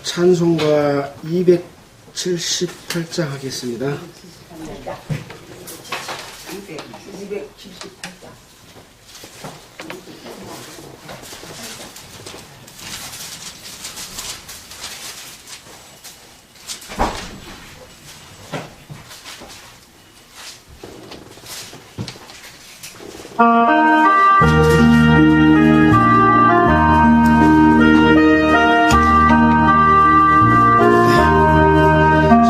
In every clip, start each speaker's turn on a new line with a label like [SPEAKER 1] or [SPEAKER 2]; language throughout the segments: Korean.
[SPEAKER 1] 찬송가 278장 하겠습니다.
[SPEAKER 2] 278장.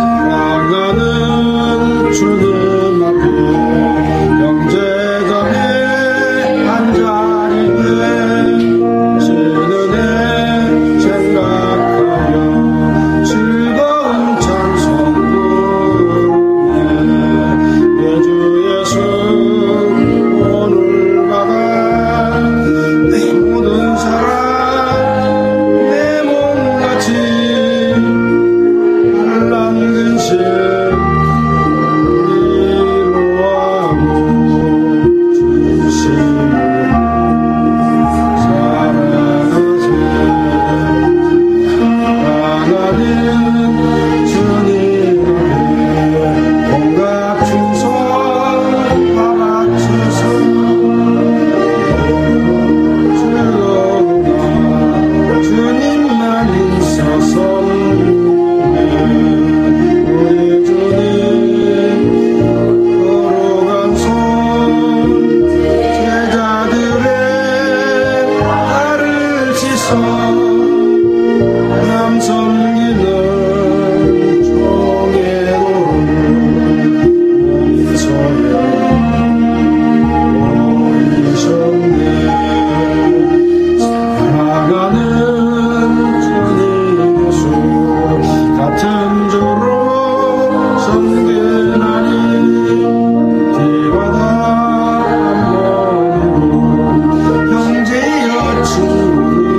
[SPEAKER 1] 사랑하는 주님 앞에 영재전에 한자리에 지는 애 생각하여 즐거운 찬송 부르네. 내 주 예수 오늘 받아 모든 사랑 내 몸같이 한란근심 위로하고 진심으로 살아가세. 하나님 주님 앞에 온갖 충성 바라주소. 즐거우나 주님만 있어서 우리 주님 걸어간 손 제자들의 발을 씻어 남 섬기는 종애로운 몸소에 오셨네. 사랑하는 주님 예수 같은 주로 섬기나니 뒤바다 한 몸으로 형제여 친구여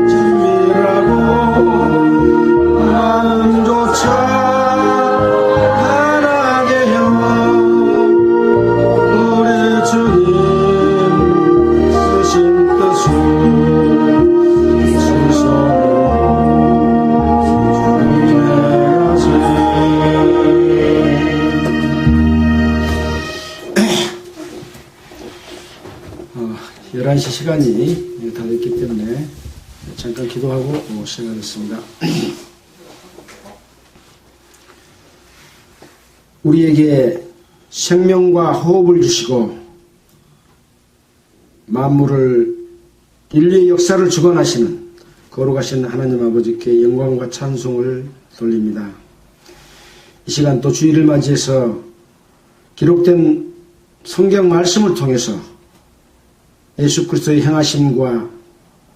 [SPEAKER 1] 친밀하고 마음조차 하나게 여 우리 주님 쓰신 뜻을 스스로 11시 시간이 다 됐기 때문에 잠깐 기도하고 시작하겠습니다. 우리에게 생명과 호흡을 주시고 만물을 인류의 역사를 주관하시는 거룩하신 하나님 아버지께 영광과 찬송을 돌립니다. 이 시간 또 주일을 맞이해서 기록된 성경 말씀을 통해서 예수 그리스도의 행하심과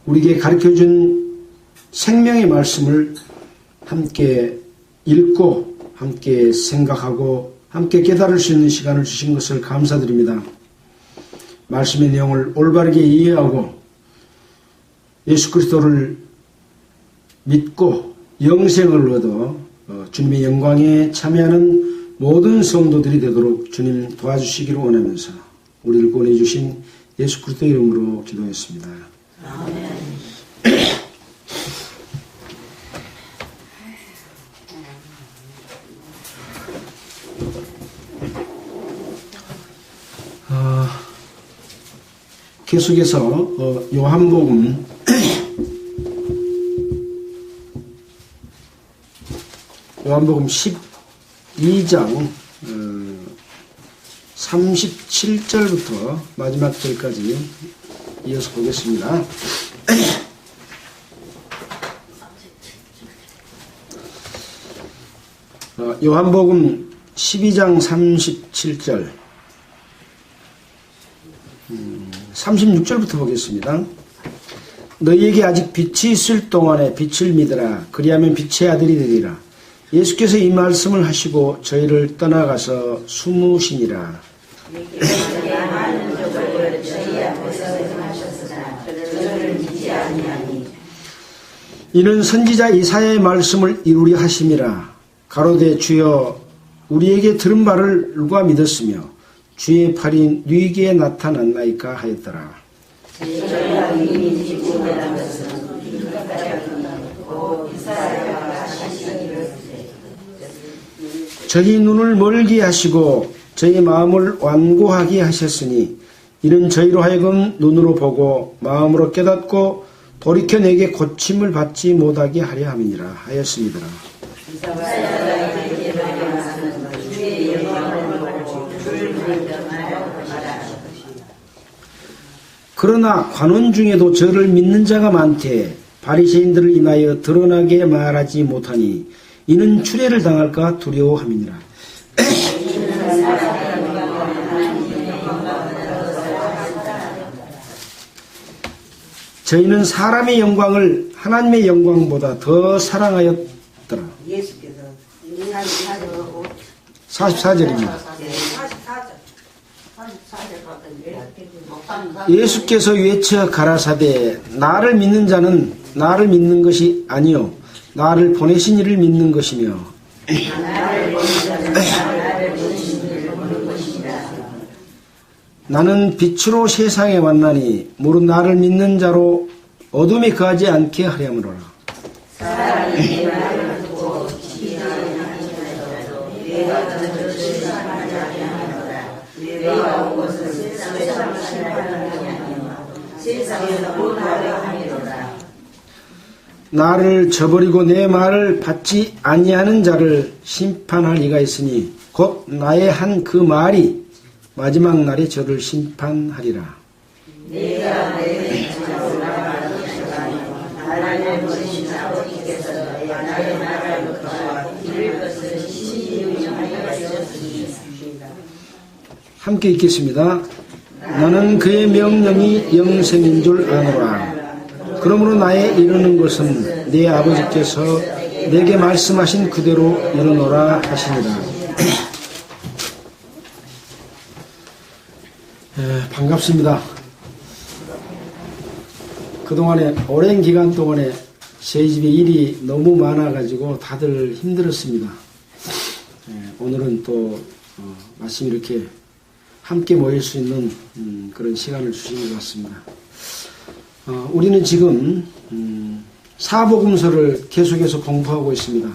[SPEAKER 1] 우리에게 가르쳐준 생명의 말씀을 함께 읽고 함께 생각하고 함께 깨달을 수 있는 시간을 주신 것을 감사드립니다. 말씀의 내용을 올바르게 이해하고 예수 그리스도를 믿고 영생을 얻어 주님의 영광에 참여하는 모든 성도들이 되도록 주님 도와주시기를 원하면서 우리를 보내주신 예수 그리스도의 이름으로 기도했습니다.
[SPEAKER 2] 아멘.
[SPEAKER 1] 계속해서 요한복음 12장 37절부터 마지막 절까지 이어서 보겠습니다. 요한복음 12장 37절 36절부터 보겠습니다. 너희에게 아직 빛이 있을 동안에 빛을 믿으라. 그리하면 빛의 아들이 되리라. 예수께서 이 말씀을 하시고 저희를 떠나가서 숨으시니라. 이는 선지자 이사야의 말씀을 이루려 하심이라. 가로되 주여 우리에게 들은 바를 누가 믿었으며 주의 팔이 네게 나타났나이까 하였더라. 저희 눈을 멀게 하시고 저희 마음을 완고하게 하셨으니 이는 저희로 하여금 눈으로 보고 마음으로 깨닫고 돌이켜 내게 고침을 받지 못하게 하려 함이니라 하였습니다. 그러나 관원 중에도 저를 믿는 자가 많되 바리새인들을 인하여 드러나게 말하지 못하니 이는 추례를 당할까 두려워함이니라. 저희는 사람의 영광을 하나님의 영광보다 더 사랑하였더라. 44절입니다. 예수께서 외쳐 가라사대 나를 믿는 자는 나를 믿는 것이 아니요 나를 보내신 이를 믿는 것이며 나는 빛으로 세상에 왔나니 무릇 나를 믿는 자로 어둠에 거하지 않게 하려므로라. 나를 저버리고 내 말을 받지 아니하는 자를 심판할 이가 있으니 곧 나의 한 그 말이 마지막 날에 저를 심판하리라. 함께 읽겠습니다. 나는 그의 명령이 영생인 줄 아노라. 그러므로 나의 이르는 것은 네 아버지께서 내게 말씀하신 그대로 이르노라 하시니라. 반갑습니다. 그동안에 오랜 기간 동안에 저희 집에 일이 너무 많아가지고 다들 힘들었습니다. 오늘은 또 마침 이렇게 함께 모일 수 있는 그런 시간을 주신 것 같습니다. 우리는 지금 사복음서를 계속해서 공부하고 있습니다.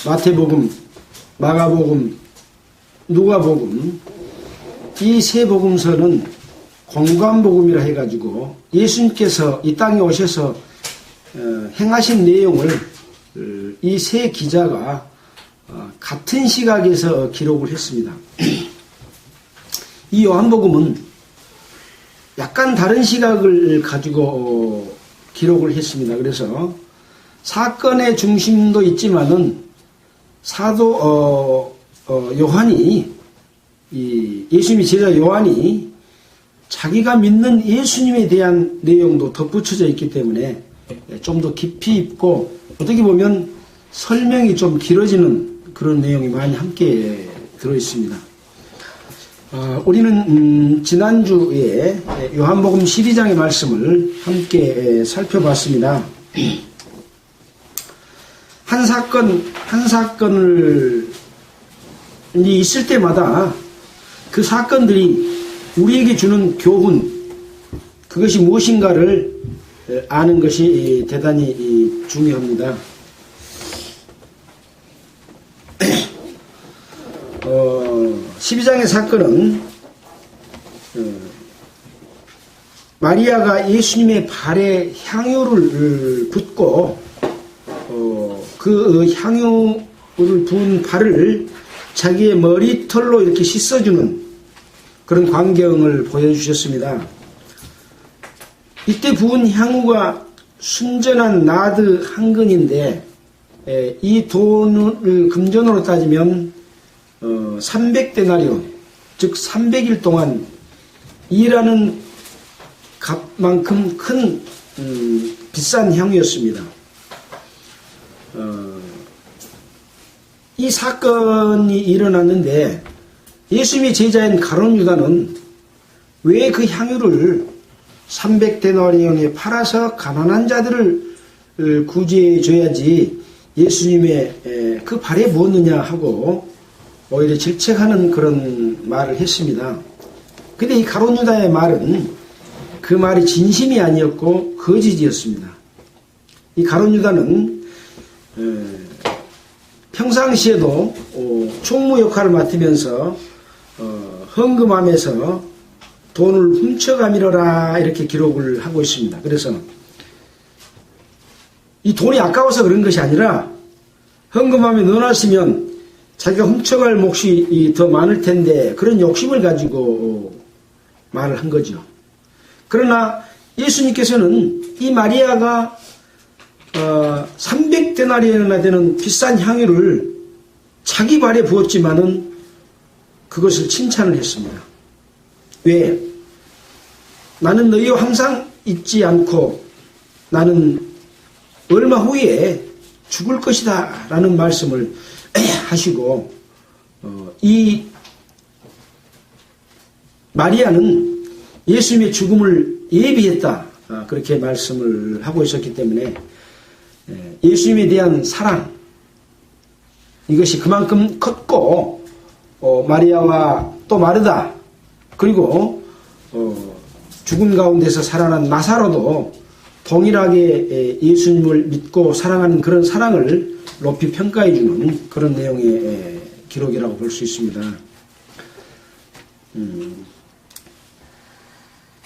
[SPEAKER 1] 마태복음, 마가복음, 누가복음 이 세 복음서는 공관복음이라 해가지고 예수님께서 이 땅에 오셔서 행하신 내용을 이 세 기자가 같은 시각에서 기록을 했습니다. 이 요한복음은 약간 다른 시각을 가지고 기록을 했습니다. 그래서 사건의 중심도 있지만은 사도 요한이 예수님의 제자 요한이 자기가 믿는 예수님에 대한 내용도 덧붙여져 있기 때문에 좀 더 깊이 있고 어떻게 보면 설명이 좀 길어지는 그런 내용이 많이 함께 들어있습니다. 우리는 지난주에 요한복음 12장의 말씀을 함께 살펴봤습니다. 한 사건을 있을 때마다 그 사건들이 우리에게 주는 교훈, 그것이 무엇인가를 아는 것이 대단히 중요합니다. 12장의 사건은 마리아가 예수님의 발에 향유를 붓고 그 향유를 부은 발을 자기의 머리털로 이렇게 씻어주는 그런 광경을 보여주셨습니다. 이때 부은 향유가 순전한 나드 한 근인데 이 돈을 금전으로 따지면 300데나리온, 즉 300일 동안 일하는 값만큼 큰 비싼 향유였습니다. 이 사건이 일어났는데 예수님의 제자인 가룟 유다는 왜 그 향유를 300데나리온에 팔아서 가난한 자들을 구제해 줘야지 예수님의 그 발에 부었느냐 하고 오히려 질책하는 그런 말을 했습니다. 근데 이 가룟 유다의 말은 그 말이 진심이 아니었고 거짓이었습니다. 이 가룟 유다는 평상시에도 총무 역할을 맡으면서 헌금함에서 돈을 훔쳐가미러라 이렇게 기록을 하고 있습니다. 그래서 이 돈이 아까워서 그런 것이 아니라 헌금함에 넣어놨으면 자기가 훔쳐갈 몫이 더 많을 텐데 그런 욕심을 가지고 말을 한 거죠. 그러나 예수님께서는 이 마리아가 300데나리온이나 되는 비싼 향유를 자기 발에 부었지만은 그것을 칭찬을 했습니다. 왜? 나는 너희와 항상 있지 않고 나는 얼마 후에 죽을 것이다 라는 말씀을 하시고 이 마리아는 예수님의 죽음을 예비했다 그렇게 말씀을 하고 있었기 때문에 예수님에 대한 사랑 이것이 그만큼 컸고 마리아와 또 마르다 그리고 죽은 가운데서 살아난 나사로도 동일하게 예수님을 믿고 사랑하는 그런 사랑을 높이 평가해 주는 그런 내용의 기록이라고 볼 수 있습니다.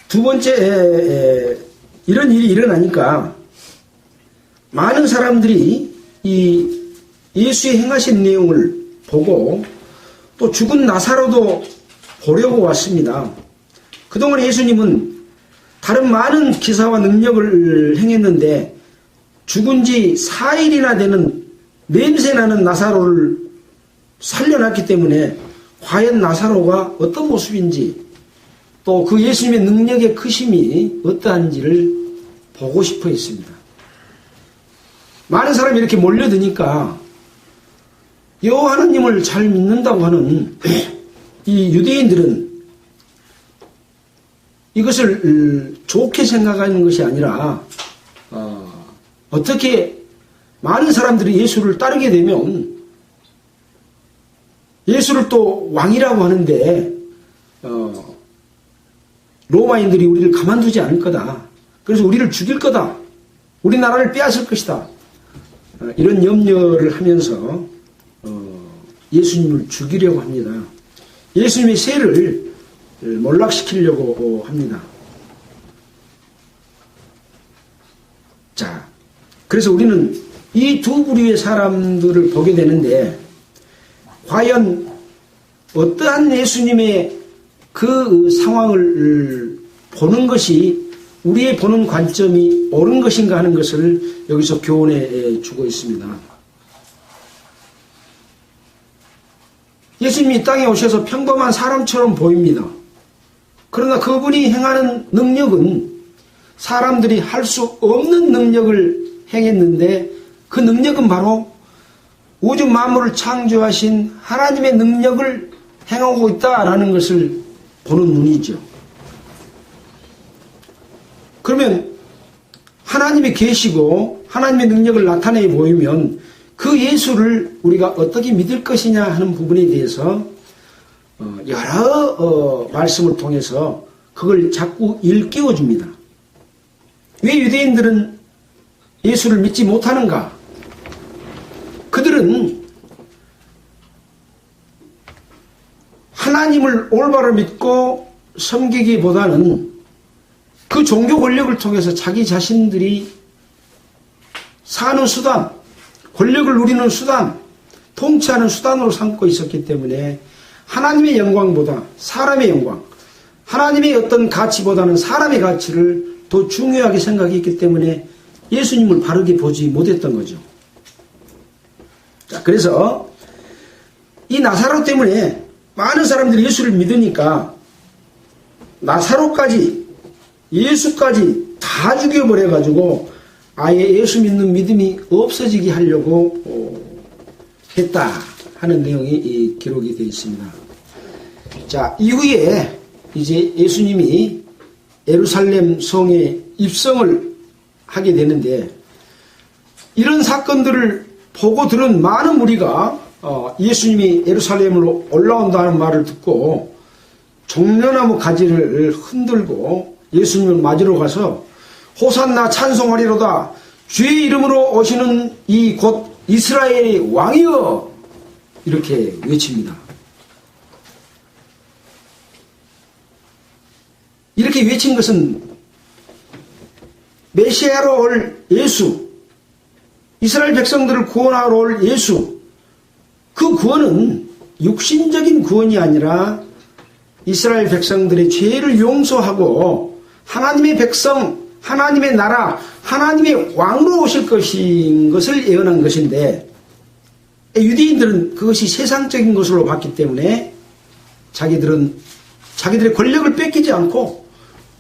[SPEAKER 1] 두 번째 이런 일이 일어나니까 많은 사람들이 이 예수의 행하신 내용을 보고 또 죽은 나사로도 보려고 왔습니다. 그동안 예수님은 다른 많은 기사와 능력을 행했는데 죽은 지 4일이나 되는 냄새나는 나사로를 살려놨기 때문에 과연 나사로가 어떤 모습인지 또 그 예수님의 능력의 크심이 어떠한지를 보고 싶어 했습니다. 많은 사람이 이렇게 몰려드니까 여호와 하나님을 잘 믿는다고 하는 이 유대인들은 이것을 좋게 생각하는 것이 아니라 어떻게 많은 사람들이 예수를 따르게 되면 예수를 또 왕이라고 하는데 로마인들이 우리를 가만두지 않을 거다. 그래서 우리를 죽일 거다. 우리나라를 빼앗을 것이다. 이런 염려를 하면서 예수님을 죽이려고 합니다. 예수님의 세를 몰락시키려고 합니다. 자, 그래서 우리는 이 두 부류의 사람들을 보게 되는데 과연 어떠한 예수님의 그 상황을 보는 것이 우리의 보는 관점이 옳은 것인가 하는 것을 여기서 교훈해 주고 있습니다. 예수님이 이 땅에 오셔서 평범한 사람처럼 보입니다. 그러나 그분이 행하는 능력은 사람들이 할 수 없는 능력을 행했는데 그 능력은 바로 우주 만물을 창조하신 하나님의 능력을 행하고 있다라는 것을 보는 눈이죠. 그러면 하나님이 계시고 하나님의 능력을 나타내 보이면 그 예수를 우리가 어떻게 믿을 것이냐 하는 부분에 대해서 여러 말씀을 통해서 그걸 자꾸 일깨워 줍니다. 왜 유대인들은 예수를 믿지 못하는가? 그들은 하나님을 올바로 믿고 섬기기보다는 그 종교 권력을 통해서 자기 자신들이 사는 수단, 권력을 누리는 수단, 통치하는 수단으로 삼고 있었기 때문에 하나님의 영광보다 사람의 영광, 하나님의 어떤 가치보다는 사람의 가치를 더 중요하게 생각했기 때문에 예수님을 바르게 보지 못했던 거죠. 자, 그래서 이 나사로 때문에 많은 사람들이 예수를 믿으니까 나사로까지 예수까지 다 죽여버려가지고 아예 예수 믿는 믿음이 없어지게 하려고 했다 하는 내용이 기록이 되어 있습니다. 자, 이후에 이제 예수님이 예루살렘 성에 입성을 하게 되는데 이런 사건들을 보고 들은 많은 무리가 예수님이 예루살렘으로 올라온다는 말을 듣고 종려나무 가지를 흔들고 예수님을 맞으러 가서 호산나 찬송하리로다 주의 이름으로 오시는 이 곧 이스라엘의 왕이여 이렇게 외칩니다. 이렇게 외친 것은 메시아로 올 예수, 이스라엘 백성들을 구원하러 올 예수, 그 구원은 육신적인 구원이 아니라 이스라엘 백성들의 죄를 용서하고 하나님의 백성, 하나님의 나라, 하나님의 왕으로 오실 것인 것을 예언한 것인데 유대인들은 그것이 세상적인 것으로 봤기 때문에 자기들의 권력을 뺏기지 않고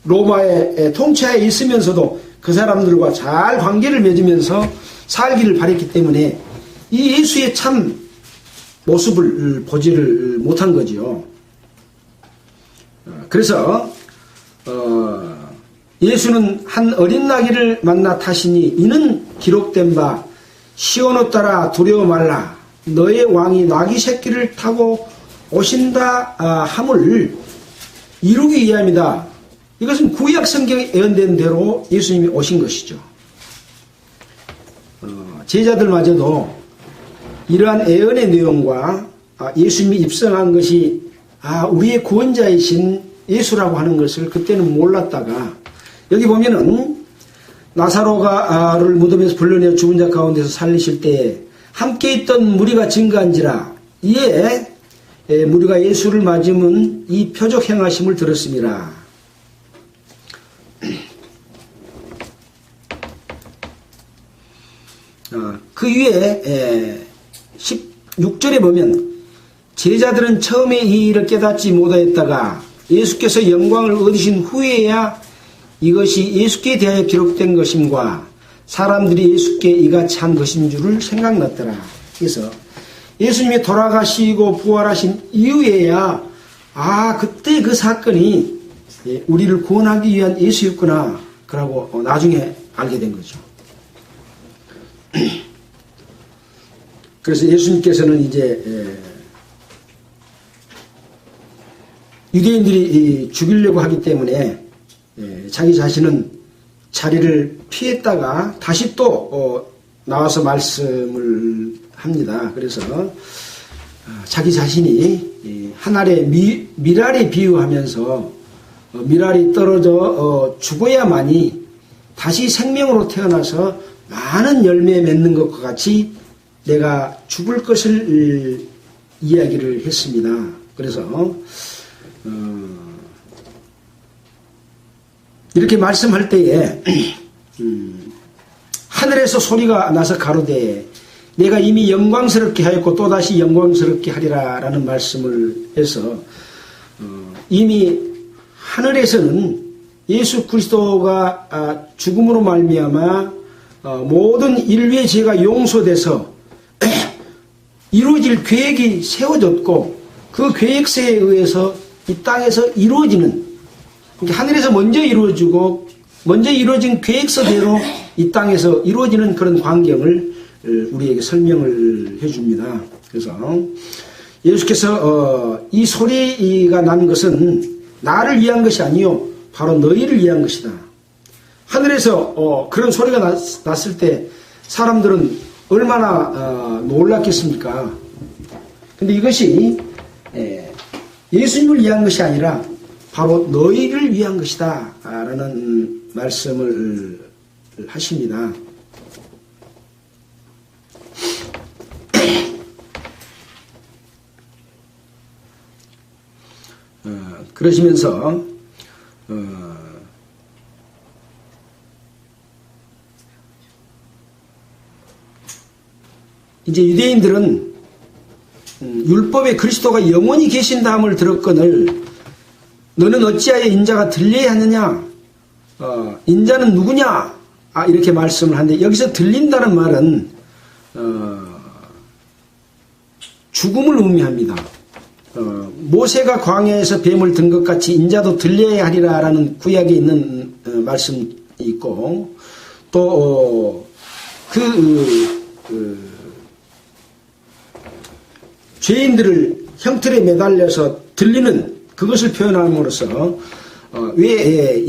[SPEAKER 1] 로마의 통치하에 있으면서도 그 사람들과 잘 관계를 맺으면서 살기를 바랬기 때문에 이 예수의 참 모습을 보지를 못한 거지요. 그래서 예수는 한 어린 나귀를 만나 타시니 이는 기록된 바 시온을 따라 두려워 말라 너의 왕이 나귀 새끼를 타고 오신다 함을 이루기 위함이다. 이것은 구약 성경에 예언된 대로 예수님이 오신 것이죠. 제자들마저도 이러한 예언의 내용과 예수님이 입성한 것이 우리의 구원자이신 예수라고 하는 것을 그때는 몰랐다가 여기 보면은 나사로를 무덤에서 불러내어 죽은 자 가운데서 살리실 때에 함께 있던 무리가 증거한지라 이에 무리가 예수를 맞으면 이 표적 행하심을 들었습니다. 그 위에 16절에 보면 제자들은 처음에 이 일을 깨닫지 못하였다가 예수께서 영광을 얻으신 후에야 이것이 예수께 대하여 기록된 것임과 사람들이 예수께 이같이 한 것인 줄을 생각났더라. 그래서 예수님이 돌아가시고 부활하신 이후에야 그때 그 사건이 우리를 구원하기 위한 예수였구나 그러고 나중에 알게 된 거죠. 그래서 예수님께서는 이제 유대인들이 죽이려고 하기 때문에 자기 자신은 자리를 피했다가 다시 또 나와서 말씀을 합니다. 그래서 자기 자신이 한 알의 밀알에 비유하면서 밀알이 떨어져 죽어야만이 다시 생명으로 태어나서 많은 열매 맺는 것과 같이 내가 죽을 것을 이야기를 했습니다. 그래서 이렇게 말씀할 때에 하늘에서 소리가 나서 가로되 내가 이미 영광스럽게 하였고 또다시 영광스럽게 하리라 라는 말씀을 해서 이미 하늘에서는 예수 그리스도가 죽음으로 말미암아 모든 인류의 죄가 용서돼서 이루어질 계획이 세워졌고 그 계획서에 의해서 이 땅에서 이루어지는 하늘에서 먼저 이루어지고 먼저 이루어진 계획서대로 이 땅에서 이루어지는 그런 광경을 우리에게 설명을 해줍니다. 그래서 예수께서 이 소리가 난 것은 나를 위한 것이 아니요 바로 너희를 위한 것이다. 하늘에서 그런 소리가 났을 때 사람들은 얼마나 놀랐겠습니까? 근데 이것이 예수님을 위한 것이 아니라 바로 너희를 위한 것이다 라는 말씀을 하십니다. 그러시면서 이제 유대인들은 율법에 그리스도가 영원히 계신다함을 들었거늘 너는 어찌하여 인자가 들려야 하느냐? 인자는 누구냐? 이렇게 말씀을 하는데 여기서 들린다는 말은 죽음을 의미합니다. 모세가 광야에서 뱀을 든 것 같이 인자도 들려야 하리라 라는 구약에 있는 말씀이 있고 또 죄인들을 형틀에 매달려서 들리는 그것을 표현함으로써 왜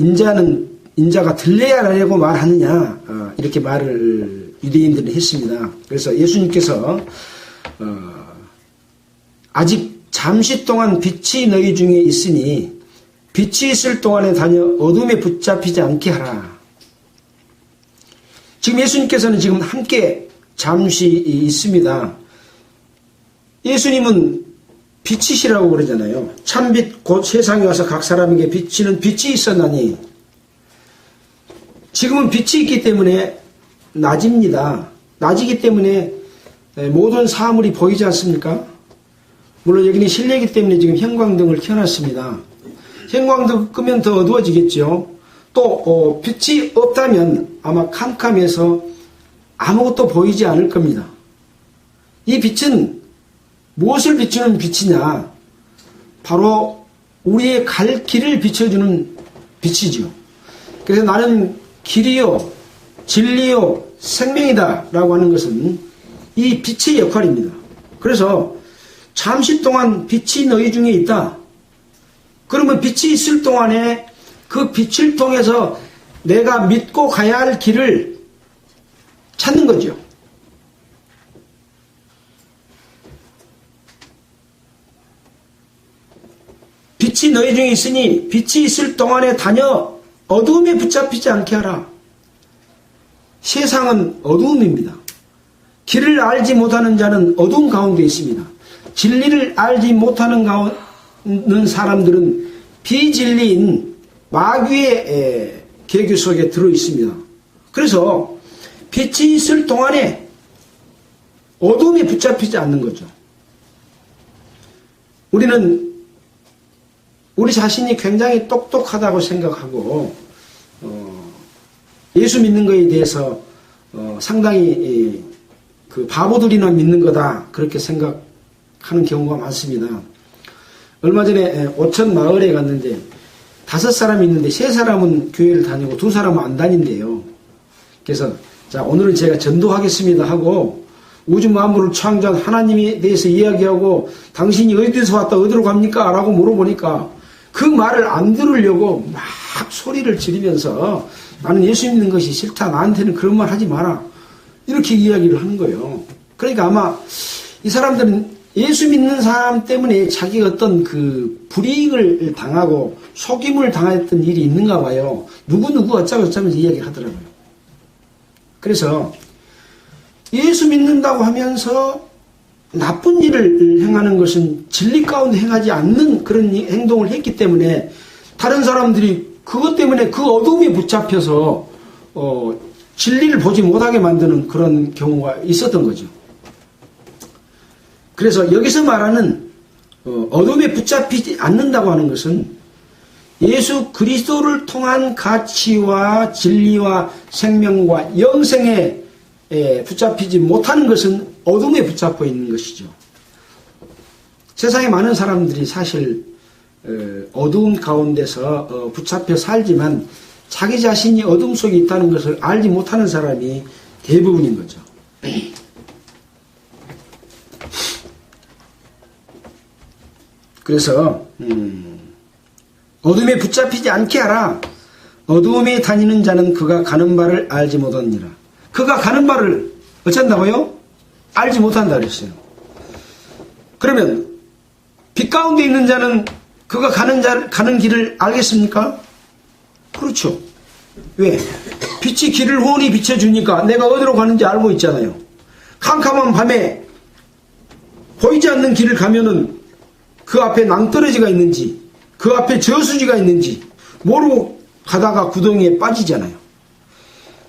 [SPEAKER 1] 인자가 들려야 하려고 말하느냐 이렇게 말을 유대인들은 했습니다. 그래서 예수님께서 아직 잠시 동안 빛이 너희 중에 있으니 빛이 있을 동안에 다녀 어둠에 붙잡히지 않게 하라. 지금 예수님께서는 지금 함께 잠시 있습니다. 예수님은 빛이시라고 그러잖아요. 참빛 곧 세상에 와서 각 사람에게 비치는 빛이 있었나니 지금은 빛이 있기 때문에 낮입니다. 낮이기 때문에 모든 사물이 보이지 않습니까? 물론 여기는 실내이기 때문에 지금 형광등을 켜놨습니다. 형광등 끄면 더 어두워지겠죠. 또 빛이 없다면 아마 캄캄해서 아무것도 보이지 않을 겁니다. 이 빛은 무엇을 비추는 빛이냐? 바로 우리의 갈 길을 비춰주는 빛이죠. 그래서 나는 길이요, 진리요, 생명이다 라고 하는 것은 이 빛의 역할입니다. 그래서 잠시 동안 빛이 너희 중에 있다. 그러면 빛이 있을 동안에 그 빛을 통해서 내가 믿고 가야 할 길을 찾는 거죠. 빛이 너희 중에 있으니 빛이 있을 동안에 다녀 어두움에 붙잡히지 않게 하라. 세상은 어두움입니다. 길을 알지 못하는 자는 어두움 가운데 있습니다. 진리를 알지 못하는 사람들은 비진리인 마귀의 계교 속에 들어 있습니다. 그래서 빛이 있을 동안에 어두움에 붙잡히지 않는 거죠. 우리는 우리 자신이 굉장히 똑똑하다고 생각하고 예수 믿는 것에 대해서 상당히 그 바보들이나 믿는 거다 그렇게 생각하는 경우가 많습니다. 얼마 전에 오천 마을에 갔는데 5사람이 있는데 3사람은 교회를 다니고 2사람은 안 다닌대요. 그래서 자 오늘은 제가 전도하겠습니다 하고 우주 만물을 창조한 하나님에 대해서 이야기하고 당신이 어디서 왔다 어디로 갑니까? 라고 물어보니까 그 말을 안 들으려고 막 소리를 지르면서 나는 예수 믿는 것이 싫다. 나한테는 그런 말 하지 마라. 이렇게 이야기를 하는 거예요. 그러니까 아마 이 사람들은 예수 믿는 사람 때문에 자기가 어떤 그 불이익을 당하고 속임을 당했던 일이 있는가 봐요. 누구누구 어쩌고 저쩌면서 이야기를 하더라고요. 그래서 예수 믿는다고 하면서 나쁜 일을 행하는 것은 진리 가운데 행하지 않는 그런 행동을 했기 때문에 다른 사람들이 그것 때문에 그 어둠에 붙잡혀서 진리를 보지 못하게 만드는 그런 경우가 있었던 거죠. 그래서 여기서 말하는 어둠에 붙잡히지 않는다고 하는 것은 예수 그리스도를 통한 가치와 진리와 생명과 영생에 붙잡히지 못하는 것은 어둠에 붙잡혀 있는 것이죠. 세상에 많은 사람들이 사실 어두운 가운데서 붙잡혀 살지만 자기 자신이 어둠 속에 있다는 것을 알지 못하는 사람이 대부분인 거죠. 그래서 어둠에 붙잡히지 않게 하라. 어두움에 다니는 자는 그가 가는 바를 알지 못하느니라. 그가 가는 바를 어쩐다고요? 알지 못한다 그랬어요. 그러면 빛 가운데 있는 자는 그가 가는 길을 알겠습니까? 그렇죠. 왜? 빛이 길을 훤히 비춰주니까 내가 어디로 가는지 알고 있잖아요. 캄캄한 밤에 보이지 않는 길을 가면은 그 앞에 낭떠러지가 있는지 그 앞에 저수지가 있는지 모르고 가다가 구덩이에 빠지잖아요.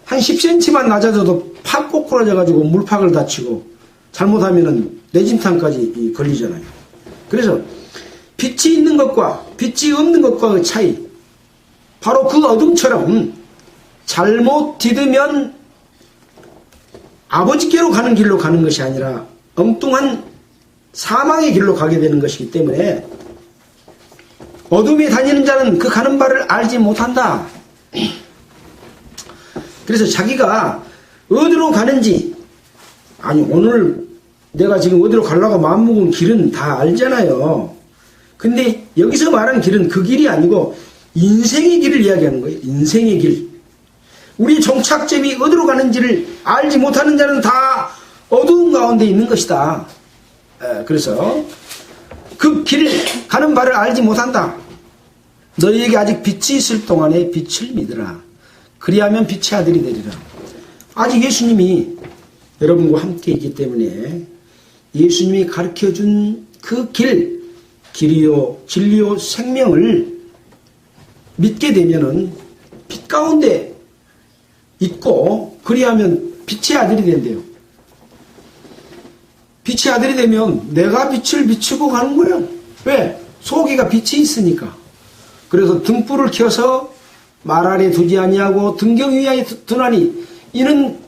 [SPEAKER 1] 한 10cm만 낮아져도 팍 꼬꾸라져가지고 물팍을 다치고 잘못하면은 내진탕까지 걸리잖아요. 그래서 빛이 있는 것과 빛이 없는 것과의 차이, 바로 그 어둠처럼 잘못 디디면 아버지께로 가는 길로 가는 것이 아니라 엉뚱한 사망의 길로 가게 되는 것이기 때문에 어둠에 다니는 자는 그 가는 바를 알지 못한다. 그래서 자기가 어디로 가는지, 아니 오늘 내가 지금 어디로 가려고 마음먹은 길은 다 알잖아요. 근데 여기서 말하는 길은 그 길이 아니고 인생의 길을 이야기하는 거예요. 인생의 길. 우리 종착점이 어디로 가는지를 알지 못하는 자는 다 어두운 가운데 있는 것이다. 그래서 그 길을 가는 바를 알지 못한다. 너희에게 아직 빛이 있을 동안에 빛을 믿으라. 그리하면 빛의 아들이 되리라. 아직 예수님이 여러분과 함께 있기 때문에 예수님이 가르쳐준 그 길이요 진리요 생명을 믿게 되면은 빛 가운데 있고 그리하면 빛의 아들이 된대요. 빛의 아들이 되면 내가 빛을 비추고 가는 거예요. 왜? 속에가 빛이 있으니까. 그래서 등불을 켜서 말 아래 두지 아니하고 등경 위에 두나니 이는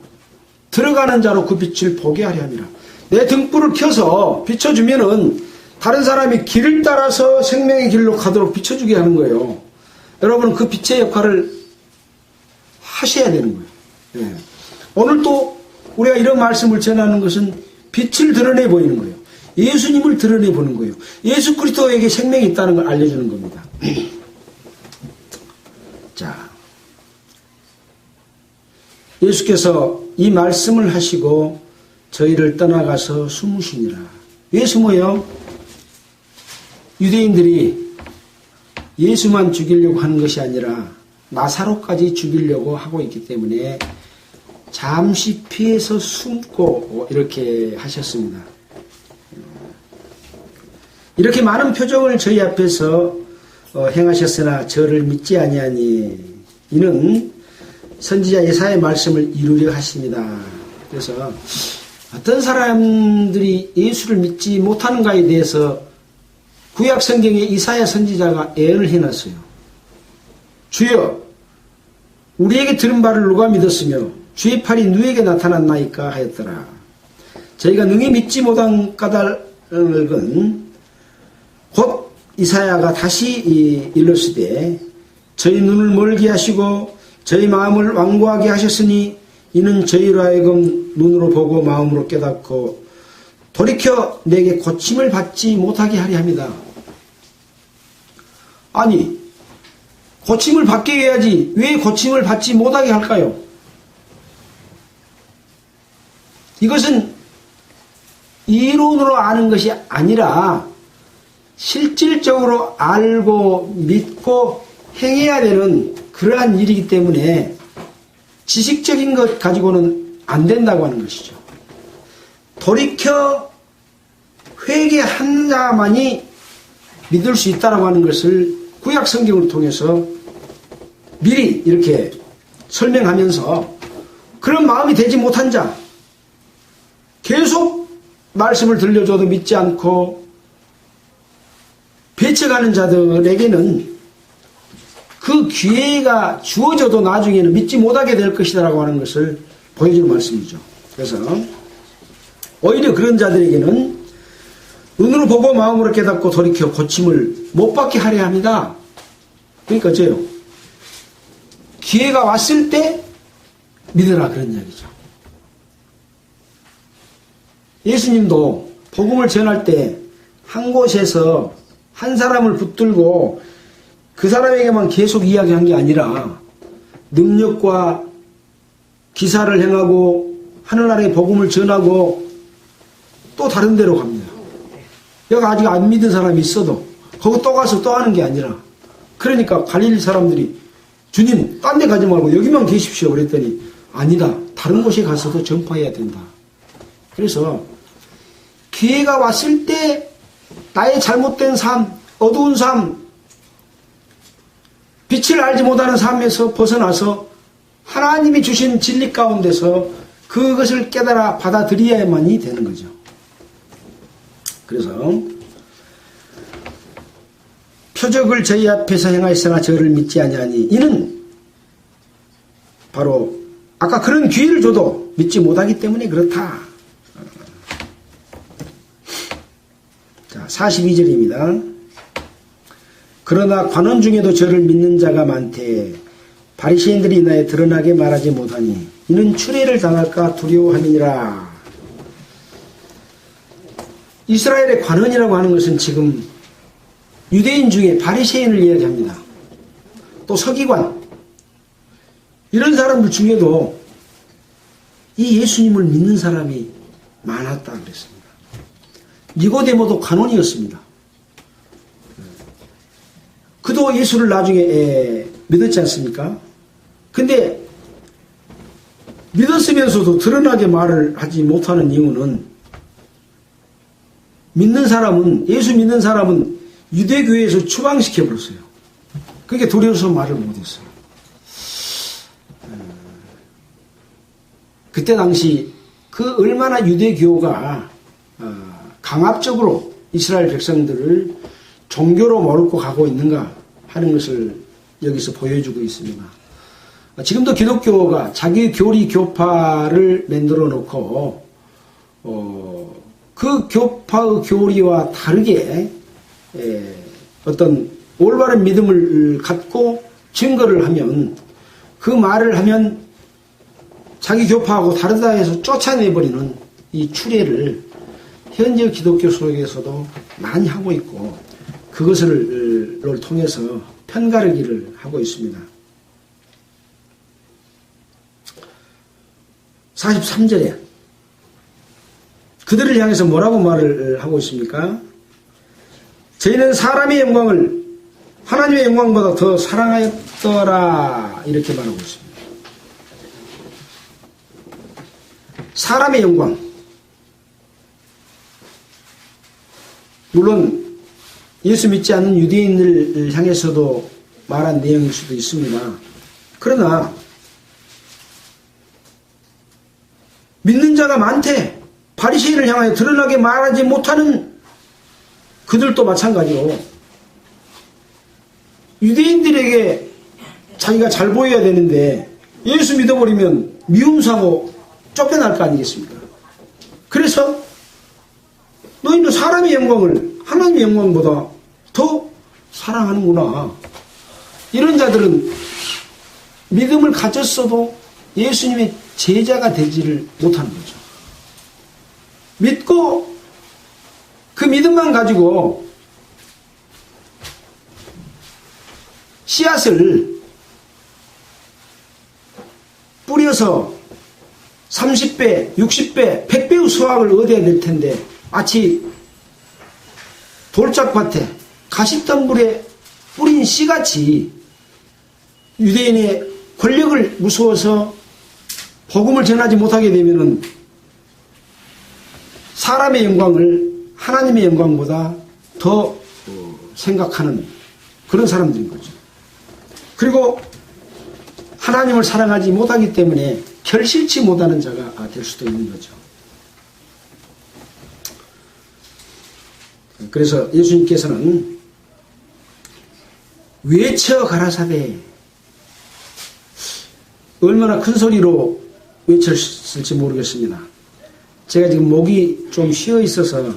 [SPEAKER 1] 들어가는 자로 그 빛을 보게 하려 함이라. 내 등불을 켜서 비춰주면은 다른 사람이 길을 따라서 생명의 길로 가도록 비춰주게 하는 거예요. 여러분은 그 빛의 역할을 하셔야 되는 거예요. 예. 오늘 또 우리가 이런 말씀을 전하는 것은 빛을 드러내 보이는 거예요. 예수님을 드러내 보는 거예요. 예수 그리스도에게 생명이 있다는 걸 알려주는 겁니다. 자, 예수께서 이 말씀을 하시고 저희를 떠나가서 숨으시니라. 왜 숨어요? 유대인들이 예수만 죽이려고 하는 것이 아니라 나사로까지 죽이려고 하고 있기 때문에 잠시 피해서 숨고 이렇게 하셨습니다. 이렇게 많은 표적을 저희 앞에서 행하셨으나 저를 믿지 아니하니 이는 선지자 예사야의 말씀을 이루려 하십니다. 그래서 어떤 사람들이 예수를 믿지 못하는가에 대해서 구약 성경에 이사야 선지자가 예언을 해놨어요. 주여 우리에게 들은 바를 누가 믿었으며 주의 팔이 누구에게 나타났나이까 하였더라. 저희가 능히 믿지 못한 까닭은 곧 이사야가 다시 일렀으되 저희 눈을 멀게 하시고 저희 마음을 완고하게 하셨으니 이는 저희로 하여금 눈으로 보고 마음으로 깨닫고 돌이켜 내게 고침을 받지 못하게 하려 합니다. 아니 고침을 받게 해야지 왜 고침을 받지 못하게 할까요? 이것은 이론으로 아는 것이 아니라 실질적으로 알고 믿고 행해야 되는 그러한 일이기 때문에 지식적인 것 가지고는 안 된다고 하는 것이죠. 돌이켜 회개한 자만이 믿을 수 있다고 하는 것을 구약 성경을 통해서 미리 이렇게 설명하면서 그런 마음이 되지 못한 자, 계속 말씀을 들려줘도 믿지 않고 배척하는 자들에게는 그 기회가 주어져도 나중에는 믿지 못하게 될 것이다라고 하는 것을 보여주는 말씀이죠. 그래서 오히려 그런 자들에게는 눈으로 보고 마음으로 깨닫고 돌이켜 고침을 못 받게 하려 합니다. 그러니까 어째요? 기회가 왔을 때 믿으라 그런 이야기죠. 예수님도 복음을 전할 때 한 곳에서 한 사람을 붙들고 그 사람에게만 계속 이야기한 게 아니라 능력과 기사를 행하고 하늘나라의 복음을 전하고 또 다른 데로 갑니다. 여기 아직 안 믿은 사람이 있어도 거기 또 가서 또 하는 게 아니라 그러니까 갈릴리 사람들이 주님 딴 데 가지 말고 여기만 계십시오 그랬더니 아니다. 다른 곳에 가서도 전파해야 된다. 그래서 기회가 왔을 때 나의 잘못된 삶, 어두운 삶, 빛을 알지 못하는 삶에서 벗어나서 하나님이 주신 진리 가운데서 그것을 깨달아 받아들여야만이 되는 거죠. 그래서 표적을 저희 앞에서 행하였으나 저를 믿지 아니하니 이는 바로 아까 그런 기회를 줘도 믿지 못하기 때문에 그렇다. 자, 42절입니다. 그러나 관원 중에도 저를 믿는 자가 많되 바리새인들이 이나에 드러나게 말하지 못하니 이는 추례를 당할까 두려워함이니라. 이스라엘의 관원이라고 하는 것은 지금 유대인 중에 바리새인을 이야기합니다. 또 서기관, 이런 사람들 중에도 이 예수님을 믿는 사람이 많았다 그랬습니다. 니고데모도 관원이었습니다. 그도 예수를 나중에 믿었지 않습니까? 근데 믿었으면서도 드러나게 말을 하지 못하는 이유는 예수 믿는 사람은 유대교회에서 추방시켜버렸어요. 그게 두려워서 말을 못했어요. 그때 당시 그 얼마나 유대교가 강압적으로 이스라엘 백성들을 종교로 몰고 가고 있는가 하는 것을 여기서 보여주고 있습니다. 지금도 기독교가 자기 교리 교파를 만들어 놓고 그 교파의 교리와 다르게 어떤 올바른 믿음을 갖고 증거를 하면, 그 말을 하면 자기 교파하고 다르다 해서 쫓아내버리는 이 추례를 현재 기독교 속에서도 많이 하고 있고, 그것을 통해서 편가르기를 하고 있습니다. 43절에 그들을 향해서 뭐라고 말을 하고 있습니까? 저희는 사람의 영광을 하나님의 영광보다 더 사랑하였더라, 이렇게 말하고 있습니다. 사람의 영광, 물론 예수 믿지 않는 유대인을 향해서도 말한 내용일 수도 있습니다. 그러나 믿는 자가 많대, 바리새인을 향하여 드러나게 말하지 못하는 그들도 마찬가지로 유대인들에게 자기가 잘 보여야 되는데 예수 믿어버리면 미움사고 쫓겨날 거 아니겠습니까? 그래서 너희는 사람의 영광을 하나님의 영광보다 더 사랑하는구나. 이런 자들은 믿음을 가졌어도 예수님의 제자가 되지를 못하는 거죠. 믿고 그 믿음만 가지고 씨앗을 뿌려서 30배, 60배, 100배의 수확을 얻어야 될 텐데 마치 돌짝밭에 가시덤불에 뿌린 씨같이 유대인의 권력을 무서워서 복음을 전하지 못하게 되면은 사람의 영광을 하나님의 영광보다 더 생각하는 그런 사람들인 거죠. 그리고 하나님을 사랑하지 못하기 때문에 결실치 못하는 자가 될 수도 있는 거죠. 그래서 예수님께서는 외쳐 가라사대, 얼마나 큰 소리로 외쳤을지 모르겠습니다. 제가 지금 목이 좀 쉬어 있어서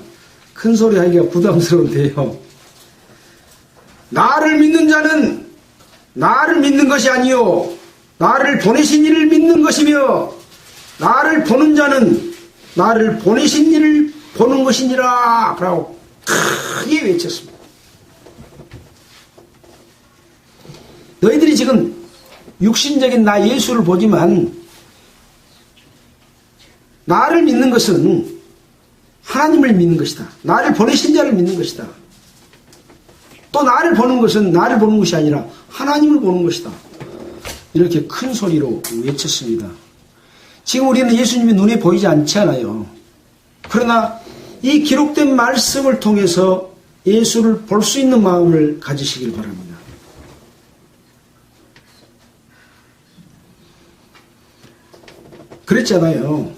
[SPEAKER 1] 큰 소리 하기가 부담스러운데요. 나를 믿는 자는 나를 믿는 것이 아니요 나를 보내신 이를 믿는 것이며, 나를 보는 자는 나를 보내신 이를 보는 것이니라 라고 크게 외쳤습니다. 너희들이 지금 육신적인 나 예수를 보지만 나를 믿는 것은 하나님을 믿는 것이다. 나를 보내신 자를 믿는 것이다. 또 나를 보는 것은 나를 보는 것이 아니라 하나님을 보는 것이다. 이렇게 큰 소리로 외쳤습니다. 지금 우리는 예수님이 눈에 보이지 않지 않아요. 그러나 이 기록된 말씀을 통해서 예수를 볼 수 있는 마음을 가지시길 바랍니다. 그랬잖아요.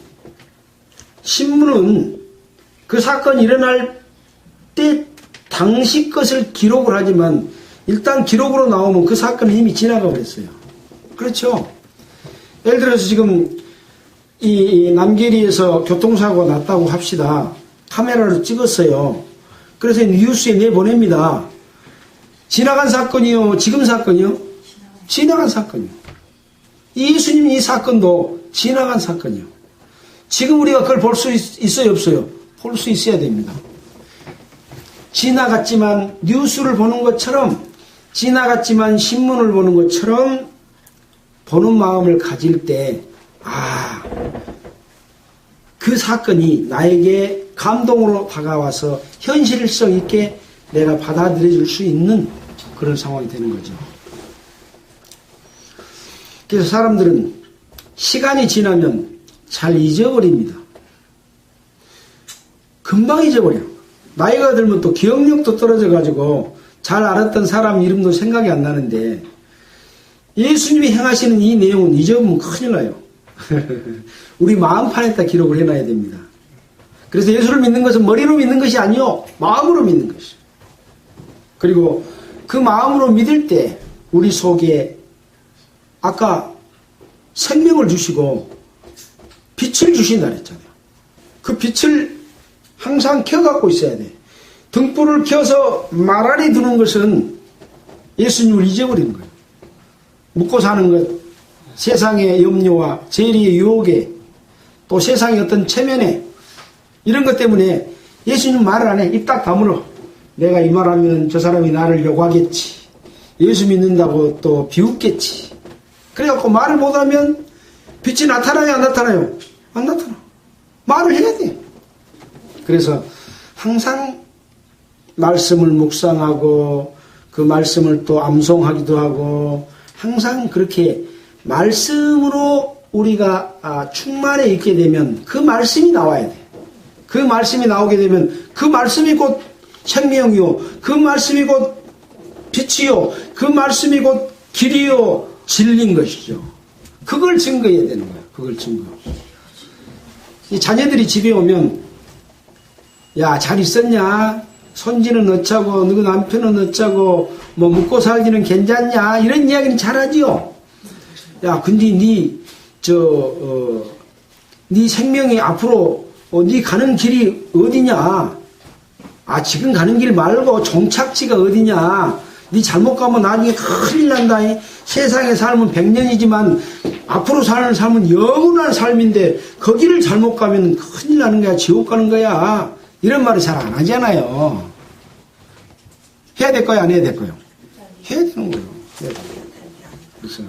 [SPEAKER 1] 신문은 그 사건이 일어날 때 당시 것을 기록을 하지만 일단 기록으로 나오면 그 사건은 이미 지나가 버렸어요. 그렇죠? 예를 들어서 지금 이 남계리에서 교통사고가 났다고 합시다. 카메라로 찍었어요. 그래서 뉴스에 내보냅니다. 지나간 사건이요? 지금 사건이요? 지나간 사건이요. 예수님 이 사건도 지나간 사건이요. 지금 우리가 그걸 볼 수 있어요? 없어요? 볼 수 있어야 됩니다. 지나갔지만 뉴스를 보는 것처럼, 지나갔지만 신문을 보는 것처럼 보는 마음을 가질 때, 그 사건이 나에게 감동으로 다가와서 현실성 있게 내가 받아들여줄 수 있는 그런 상황이 되는 거죠. 그래서 사람들은 시간이 지나면 잘 잊어버립니다. 금방 잊어버려. 나이가 들면 또 기억력도 떨어져가지고 잘 알았던 사람 이름도 생각이 안 나는데, 예수님이 행하시는 이 내용은 잊어보면 큰일 나요. 우리 마음판에다 기록을 해놔야 됩니다. 그래서 예수를 믿는 것은 머리로 믿는 것이 아니요, 마음으로 믿는 것이요. 그리고 그 마음으로 믿을 때 우리 속에 아까 생명을 주시고 빛을 주신다 그랬잖아요. 그 빛을 항상 켜갖고 있어야 돼. 등불을 켜서 말 안에 두는 것은 예수님을 잊어버리는 거예요. 묵고 사는 것, 세상의 염려와 재리의 유혹에, 또 세상의 어떤 체면에, 이런 것 때문에 예수님 말을 안 해. 입 딱 다물어. 내가 이 말하면 저 사람이 나를 욕하겠지. 예수 믿는다고 또 비웃겠지. 그래갖고 말을 못하면 빛이 나타나요, 안 나타나요? 안 나타나. 말을 해야 돼. 그래서 항상 말씀을 묵상하고 그 말씀을 또 암송하기도 하고, 항상 그렇게 말씀으로 우리가 충만해 있게 되면 그 말씀이 나와야 돼. 그 말씀이 나오게 되면 그 말씀이 곧 생명이요, 그 말씀이 곧 빛이요, 그 말씀이 곧 길이요, 진리인 것이죠. 그걸 증거해야 되는 거야. 그걸 증거. 이 자녀들이 집에 오면, 야, 잘 있었냐? 손지는 어쩌고, 너희 남편은 어쩌고, 뭐 묵고 살기는 괜찮냐? 이런 이야기는 잘하지요. 야, 근데 네 생명이 앞으로 네 가는 길이 어디냐? 지금 가는 길 말고 종착지가 어디냐? 네 잘못 가면 나중에 큰일 난다. 세상의 삶은 100년이지만 앞으로 사는 삶은 영원한 삶인데 거기를 잘못 가면 큰일 나는 거야. 지옥 가는 거야. 이런 말을 잘 안 하잖아요. 해야 될 거야, 안 해야 될 거요? 해야 되는 거예요. 그래서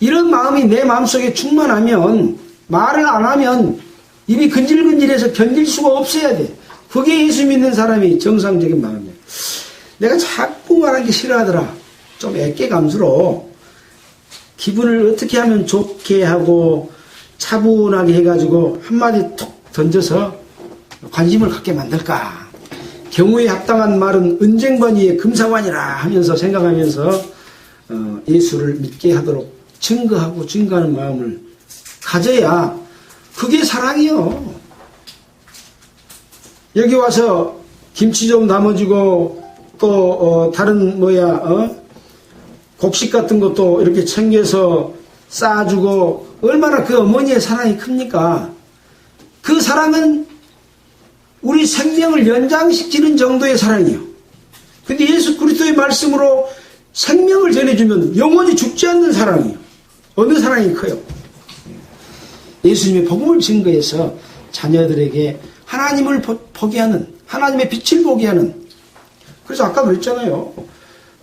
[SPEAKER 1] 이런 마음이 내 마음속에 충만하면, 말을 안 하면 입이 근질근질해서 견딜 수가 없어야 돼. 그게 예수 믿는 사람이 정상적인 마음이에요. 내가 자꾸 말하기 싫어하더라. 좀 애깨감스러워. 기분을 어떻게 하면 좋게 하고 차분하게 해가지고 한마디 툭 던져서 관심을 갖게 만들까. 경우에 합당한 말은 은쟁반위의 금사관이라 하면서 생각하면서 예수를 믿게 하도록 증거하고 증거하는 마음을 가져야 그게 사랑이요. 여기 와서 김치 좀 담아주고 또 다른 곡식 같은 것도 이렇게 챙겨서 쌓아주고, 얼마나 그 어머니의 사랑이 큽니까? 그 사랑은 우리 생명을 연장시키는 정도의 사랑이에요. 근데 예수 그리스도의 말씀으로 생명을 전해주면 영원히 죽지 않는 사랑이에요. 어느 사랑이 커요? 예수님의 복음을 증거해서 자녀들에게 하나님을 보게 하는, 하나님의 빛을 보게 하는. 그래서 아까 그랬잖아요.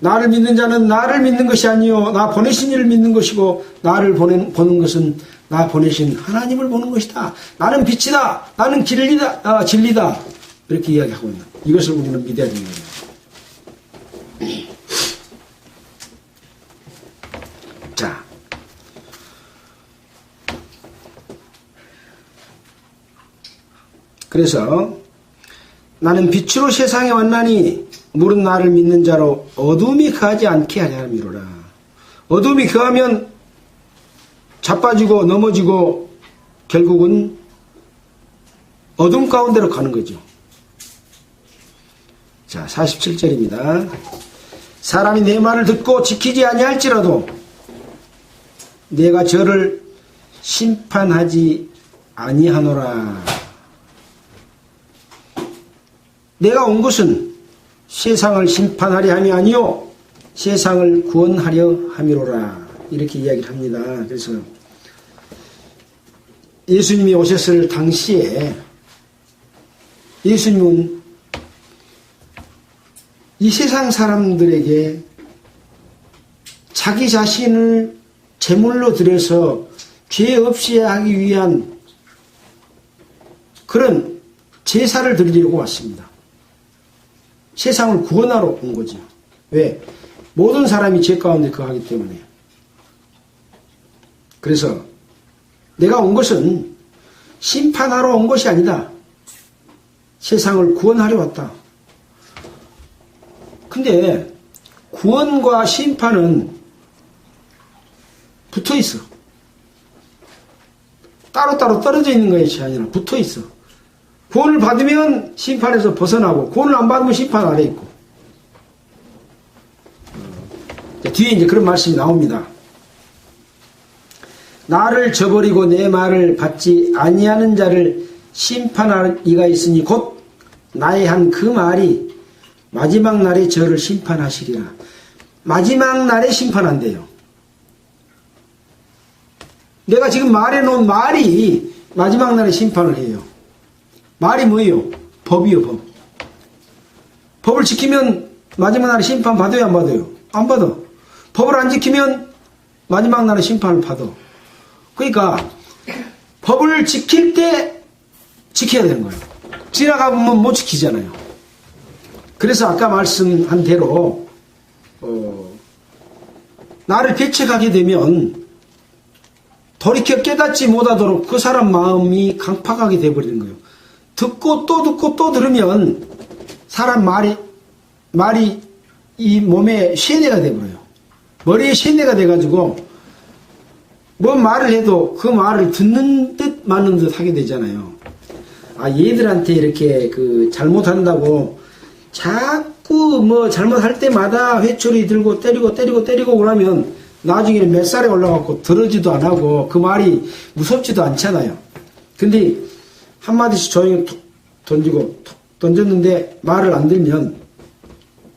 [SPEAKER 1] 나를 믿는 자는 나를 믿는 것이 아니요 나 보내신 이를 믿는 것이고, 나를 보는 것은 나 보내신 하나님을 보는 것이다. 나는 빛이다. 나는 진리다. 이렇게 이야기하고 있는, 이것을 우리는 믿어야 되는 거예요. 자, 그래서 나는 빛으로 세상에 왔나니 물은 나를 믿는 자로 어둠이 거하지 않게 하려 함이로라. 어둠이 거하면 자빠지고 넘어지고 결국은 어둠 가운데로 가는 거죠. 자, 47절입니다. 사람이 내 말을 듣고 지키지 아니할지라도 내가 저를 심판하지 아니하노라. 내가 온 것은 세상을 심판하려 함이 아니요 세상을 구원하려 함이로라. 이렇게 이야기를 합니다. 그래서 예수님이 오셨을 당시에 예수님은 이 세상 사람들에게 자기 자신을 제물로 들여서 죄 없이 하기 위한 그런 제사를 드리려고 왔습니다. 세상을 구원하러 온 거죠. 왜? 모든 사람이 죄 가운데 거하기 때문에. 그래서 내가 온 것은 심판하러 온 것이 아니다. 세상을 구원하려 왔다. 근데 구원과 심판은 붙어 있어. 따로따로 떨어져 있는 것이 아니라 붙어 있어. 구원을 받으면 심판에서 벗어나고, 구원을 안 받으면 심판 아래 있고. 뒤에 이제 그런 말씀이 나옵니다. 나를 저버리고 내 말을 받지 아니하는 자를 심판할 이가 있으니 곧 나의 한 그 말이 마지막 날에 저를 심판하시리라. 마지막 날에 심판한대요. 내가 지금 말해놓은 말이 마지막 날에 심판을 해요. 말이 뭐예요? 법이요, 법. 법을 지키면 마지막 날에 심판 받아요, 안 받아요? 안 받아. 법을 안 지키면 마지막 날에 심판을 받아. 그러니까 법을 지킬 때 지켜야 되는 거예요. 지나가보면 못 지키잖아요. 그래서 아까 말씀한 대로 나를 배척하게 되면 돌이켜 깨닫지 못하도록 그 사람 마음이 강팍하게 돼버리는 거예요. 듣고 또 들으면 사람 말이 이 몸에 쇠뇌가 돼버려요. 머리에 쇠뇌가 돼가지고 뭔 말을 해도 그 말을 듣는 듯 마는 듯 하게 되잖아요. 아, 얘들한테 이렇게 잘못한다고 자꾸 뭐 잘못할 때마다 회초리 들고 때리고 그러면 나중에는 몇 살에 올라가고 들어지도 안 하고 그 말이 무섭지도 않잖아요. 근데 한마디씩 조용히 던졌는데 말을 안 들면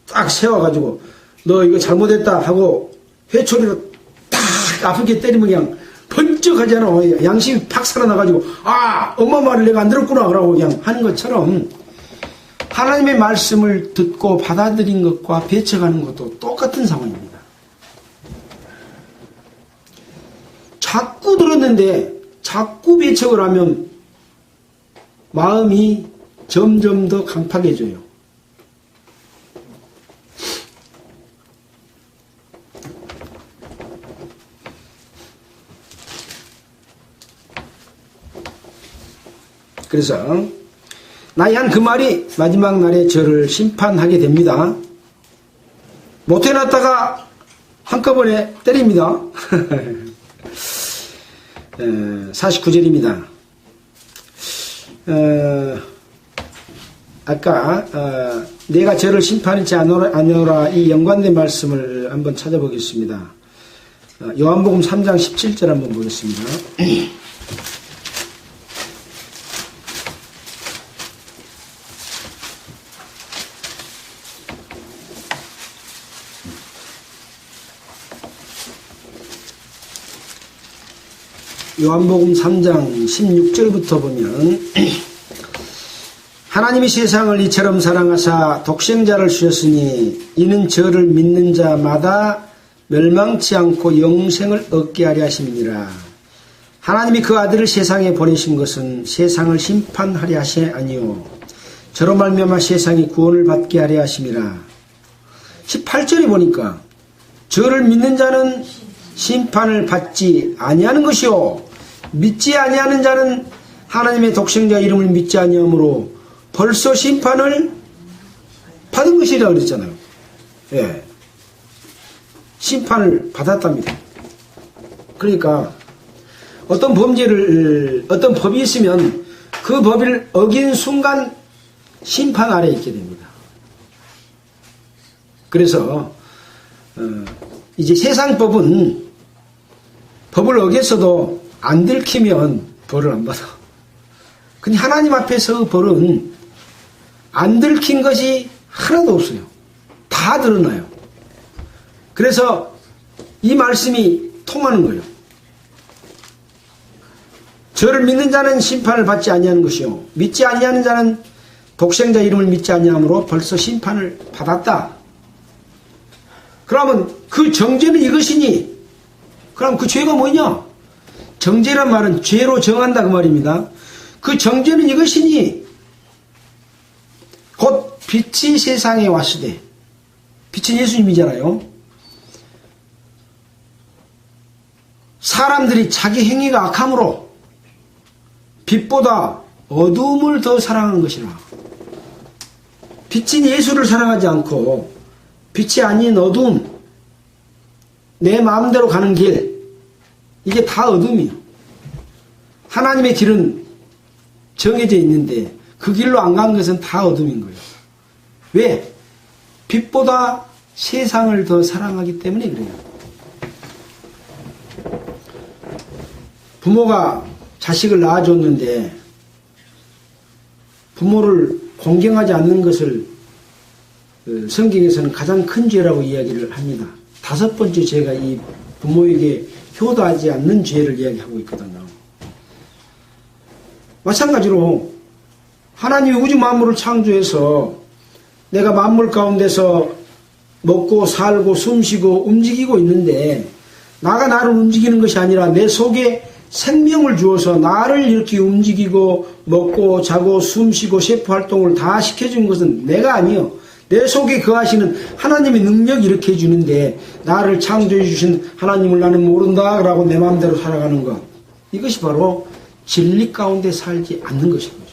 [SPEAKER 1] 딱 세워가지고 너 이거 잘못했다 하고 회초리로 딱 아프게 때리면 그냥 번쩍 하잖아. 양심이 팍 살아나가지고 아, 엄마 말을 내가 안 들었구나 그러고 그냥 하는 것처럼 하나님의 말씀을 듣고 받아들인 것과 배척하는 것도 똑같은 상황입니다. 자꾸 들었는데 자꾸 배척을 하면 마음이 점점 더 강팍해져요. 그래서 나의 한 그 말이 마지막 날에 저를 심판하게 됩니다. 못 해놨다가 한꺼번에 때립니다. 49절입니다. 아까 내가 저를 심판하지 않으라 이 연관된 말씀을 한번 찾아보겠습니다. 요한복음 3장 17절 한번 보겠습니다. 요한복음 3장 16절부터 보면 하나님이 세상을 이처럼 사랑하사 독생자를 주셨으니 이는 저를 믿는 자마다 멸망치 않고 영생을 얻게 하려 하심이니라. 하나님이 그 아들을 세상에 보내신 것은 세상을 심판하려 하시 아니요 저로 말미암아 세상이 구원을 받게 하려 하심이라. 18절에 보니까 저를 믿는 자는 심판을 받지 아니하는 것이요 믿지 아니하는 자는 하나님의 독생자 이름을 믿지 아니하므로 벌써 심판을 받은 것이라 그랬잖아요. 예. 심판을 받았답니다. 그러니까 어떤 법이 있으면 그 법을 어긴 순간 심판 아래 있게 됩니다. 그래서 이제 세상 법은 법을 어겼어도 안 들키면 벌을 안 받아. 근데 하나님 앞에서 벌은 안 들킨 것이 하나도 없어요. 다 드러나요. 그래서 이 말씀이 통하는 거예요. 저를 믿는 자는 심판을 받지 아니하는 것이요 믿지 아니하는 자는 독생자 이름을 믿지 아니함으로 벌써 심판을 받았다. 그러면 그 정죄는 이것이니, 그럼 그 죄가 뭐냐? 정죄란 말은 죄로 정한다 그 말입니다. 그 정죄는 이것이니 곧 빛이 세상에 왔으되, 빛은 예수님이잖아요. 사람들이 자기 행위가 악함으로 빛보다 어두움을 더 사랑한 것이라. 빛인 예수를 사랑하지 않고 빛이 아닌 어두움, 내 마음대로 가는 길, 이게 다 어둠이에요. 하나님의 길은 정해져 있는데 그 길로 안 간 것은 다 어둠인 거예요. 왜? 빛보다 세상을 더 사랑하기 때문에 그래요. 부모가 자식을 낳아줬는데 부모를 공경하지 않는 것을 성경에서는 가장 큰 죄라고 이야기를 합니다. 5번째 죄가 이 부모에게 효도하지 않는 죄를 이야기하고 있거든요. 마찬가지로 하나님이 우주 만물을 창조해서 내가 만물 가운데서 먹고 살고 숨쉬고 움직이고 있는데 나가 나를 움직이는 것이 아니라 내 속에 생명을 주어서 나를 이렇게 움직이고 먹고 자고 숨쉬고 세포 활동을 다 시켜준 것은 내가 아니요. 내 속에 거하시는 하나님의 능력이 이렇게 해주는데 나를 창조해 주신 하나님을 나는 모른다 라고 내 마음대로 살아가는 것. 이것이 바로 진리 가운데 살지 않는 것인 거죠.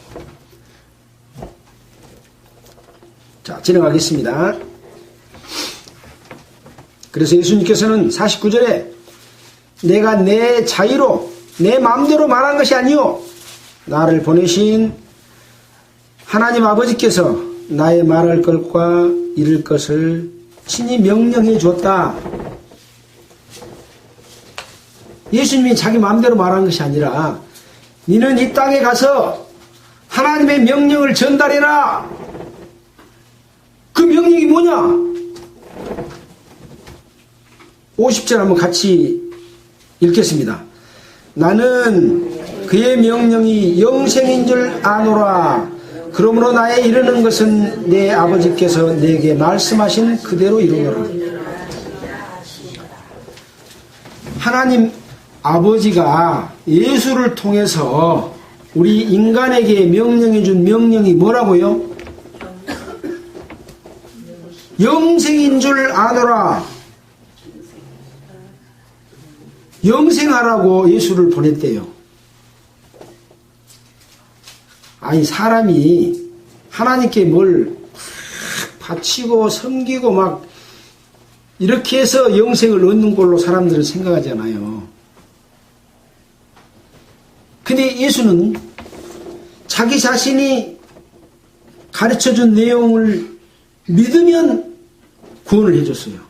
[SPEAKER 1] 자, 진행하겠습니다. 그래서 예수님께서는 49절에 내가 내 자유로 내 마음대로 말한 것이 아니요 나를 보내신 하나님 아버지께서 나의 말할 것과 이룰 것을 친히 명령해 줬다. 예수님이 자기 마음대로 말한 것이 아니라 너는 이 땅에 가서 하나님의 명령을 전달해라. 그 명령이 뭐냐? 50절 한번 같이 읽겠습니다. 나는 그의 명령이 영생인 줄 아노라. 그러므로 나의 이르는 것은 내 아버지께서 내게 말씀하신 그대로 이루노라. 하나님 아버지가 예수를 통해서 우리 인간에게 명령해 준 명령이 뭐라고요? 영생인 줄 아노라. 영생하라고 예수를 보냈대요. 아니 사람이 하나님께 뭘 바치고 섬기고 막 이렇게 해서 영생을 얻는 걸로 사람들은 생각하잖아요. 근데 예수는 자기 자신이 가르쳐준 내용을 믿으면 구원을 해줬어요.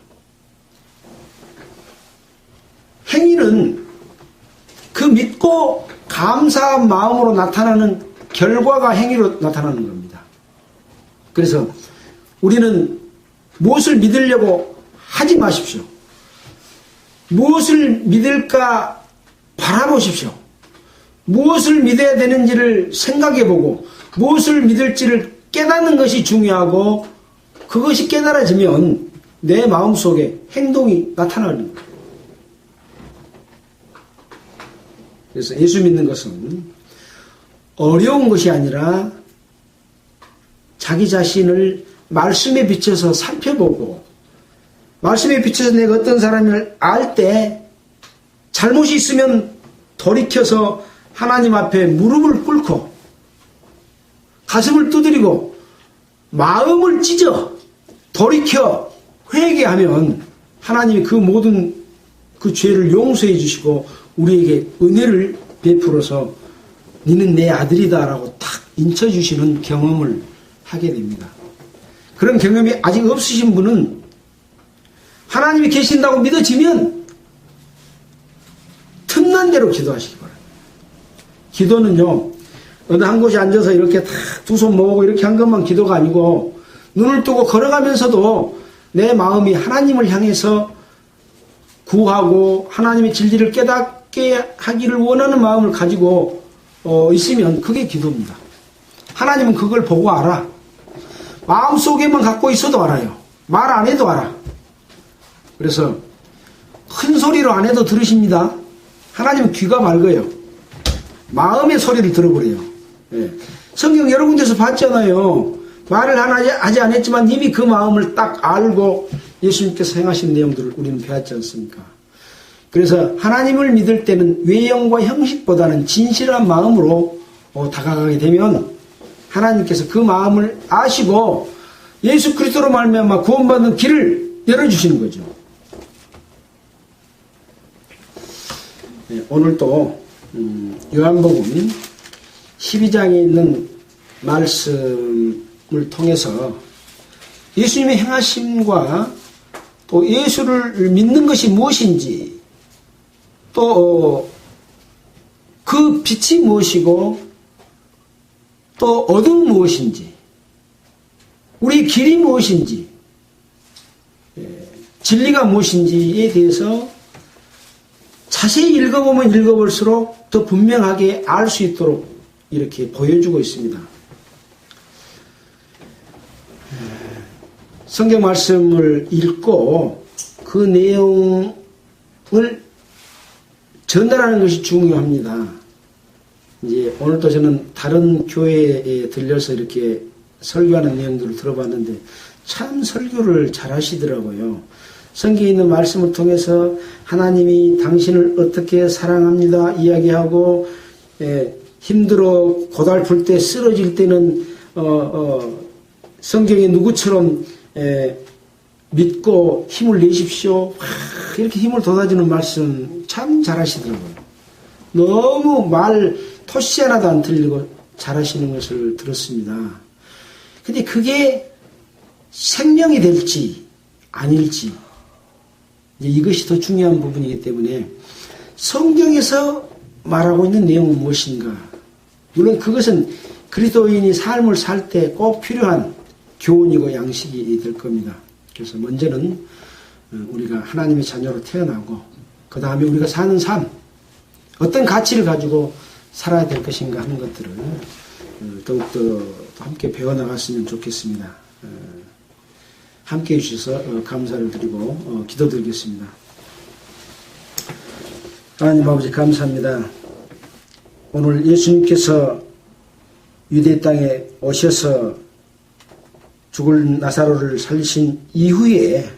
[SPEAKER 1] 행위는 그 믿고 감사한 마음으로 나타나는 결과가 행위로 나타나는 겁니다. 그래서 우리는 무엇을 믿으려고 하지 마십시오. 무엇을 믿을까 바라보십시오. 무엇을 믿어야 되는지를 생각해보고 무엇을 믿을지를 깨닫는 것이 중요하고 그것이 깨달아지면 내 마음속에 행동이 나타나는 거예요. 그래서 예수 믿는 것은 어려운 것이 아니라 자기 자신을 말씀에 비춰서 살펴보고 말씀에 비춰서 내가 어떤 사람을 알 때 잘못이 있으면 돌이켜서 하나님 앞에 무릎을 꿇고 가슴을 두드리고 마음을 찢어 돌이켜 회개하면 하나님이 그 모든 그 죄를 용서해 주시고 우리에게 은혜를 베풀어서 너는 내 아들이다 라고 탁 인쳐주시는 경험을 하게 됩니다. 그런 경험이 아직 없으신 분은 하나님이 계신다고 믿어지면 틈난 대로 기도하시기 바랍니다. 기도는요 어느 한 곳에 앉아서 이렇게 두 손 모으고 이렇게 한 것만 기도가 아니고 눈을 뜨고 걸어가면서도 내 마음이 하나님을 향해서 구하고 하나님의 진리를 깨닫게 하기를 원하는 마음을 가지고 있으면 그게 기도입니다. 하나님은 그걸 보고 알아. 마음속에만 갖고 있어도 알아요. 말 안 해도 알아. 그래서 큰 소리로 안 해도 들으십니다. 하나님은 귀가 맑아요. 마음의 소리를 들어버려요. 예. 성경 여러 군데서 봤잖아요. 말을 하지 않았지만 이미 그 마음을 딱 알고 예수님께서 행하신 내용들을 우리는 배웠지 않습니까? 그래서 하나님을 믿을 때는 외형과 형식보다는 진실한 마음으로 다가가게 되면 하나님께서 그 마음을 아시고 예수 그리스도로 말미암아 구원받는 길을 열어주시는 거죠. 네, 오늘도 요한복음 12장에 있는 말씀을 통해서 예수님의 행하심과 또 예수를 믿는 것이 무엇인지 또 그 빛이 무엇이고 또 어둠은 무엇인지 우리 길이 무엇인지 진리가 무엇인지에 대해서 자세히 읽어보면 읽어볼수록 더 분명하게 알 수 있도록 이렇게 보여주고 있습니다. 성경 말씀을 읽고 그 내용을 전달하는 것이 중요합니다. 이제 오늘도 저는 다른 교회에 들려서 이렇게 설교하는 내용들을 들어봤는데 참 설교를 잘 하시더라고요. 성경에 있는 말씀을 통해서 하나님이 당신을 어떻게 사랑합니다 이야기하고 힘들어 고달플 때 쓰러질 때는 성경에 누구처럼 믿고 힘을 내십시오. 이렇게 힘을 돋아주는 말씀 참 잘하시더라고요. 너무 말 토시 하나도 안 틀리고 잘하시는 것을 들었습니다. 근데 그게 생명이 될지 아닐지 이것이 더 중요한 부분이기 때문에 성경에서 말하고 있는 내용은 무엇인가? 물론 그것은 그리스도인이 삶을 살 때 꼭 필요한 교훈이고 양식이 될 겁니다. 그래서 먼저는 우리가 하나님의 자녀로 태어나고 그 다음에 우리가 사는 삶 어떤 가치를 가지고 살아야 될 것인가 하는 것들을 더욱더 함께 배워나갔으면 좋겠습니다. 함께 해주셔서 감사를 드리고 기도드리겠습니다. 하나님 아버지 감사합니다. 오늘 예수님께서 유대 땅에 오셔서 죽을 나사로를 살리신 이후에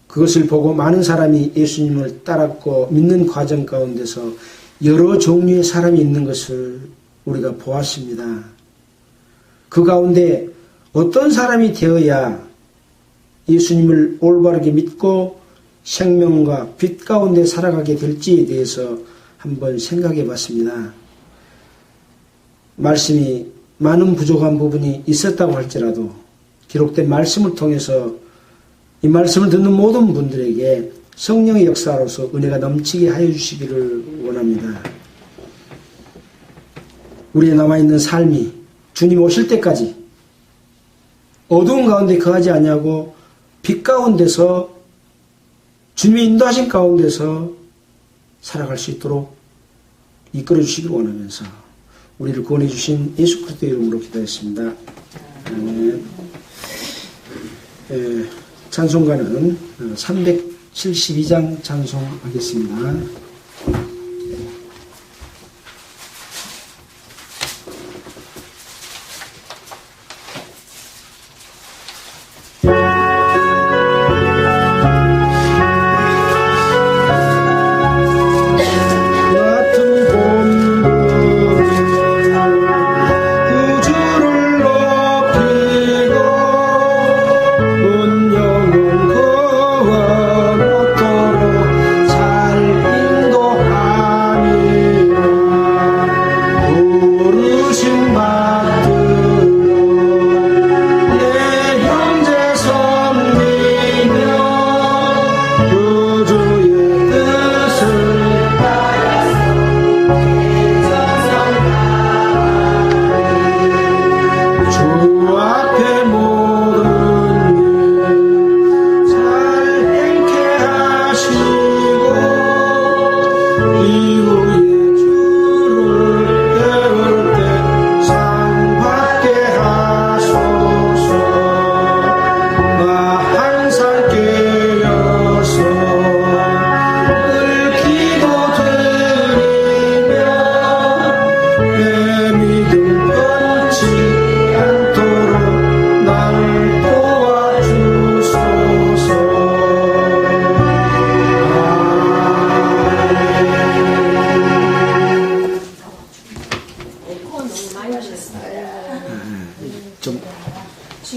[SPEAKER 1] 그것을 보고 많은 사람이 예수님을 따랐고 믿는 과정 가운데서 여러 종류의 사람이 있는 것을 우리가 보았습니다. 그 가운데 어떤 사람이 되어야 예수님을 올바르게 믿고 생명과 빛 가운데 살아가게 될지에 대해서 한번 생각해 봤습니다. 말씀이 많은 부족한 부분이 있었다고 할지라도 기록된 말씀을 통해서 이 말씀을 듣는 모든 분들에게 성령의 역사로서 은혜가 넘치게 하여 주시기를 원합니다. 우리의 남아있는 삶이 주님 오실 때까지 어두운 가운데 거하지 아니하고 빛 가운데서 주님의 인도하신 가운데서 살아갈 수 있도록 이끌어 주시기를 원하면서 우리를 구원해 주신 예수 그리스도의 이름으로 기도했습니다. 찬송가는 372장 찬송하겠습니다.
[SPEAKER 2] 온 영혼 거와 못도록 잘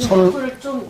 [SPEAKER 2] 지금
[SPEAKER 1] 손을-
[SPEAKER 2] 앞으로 좀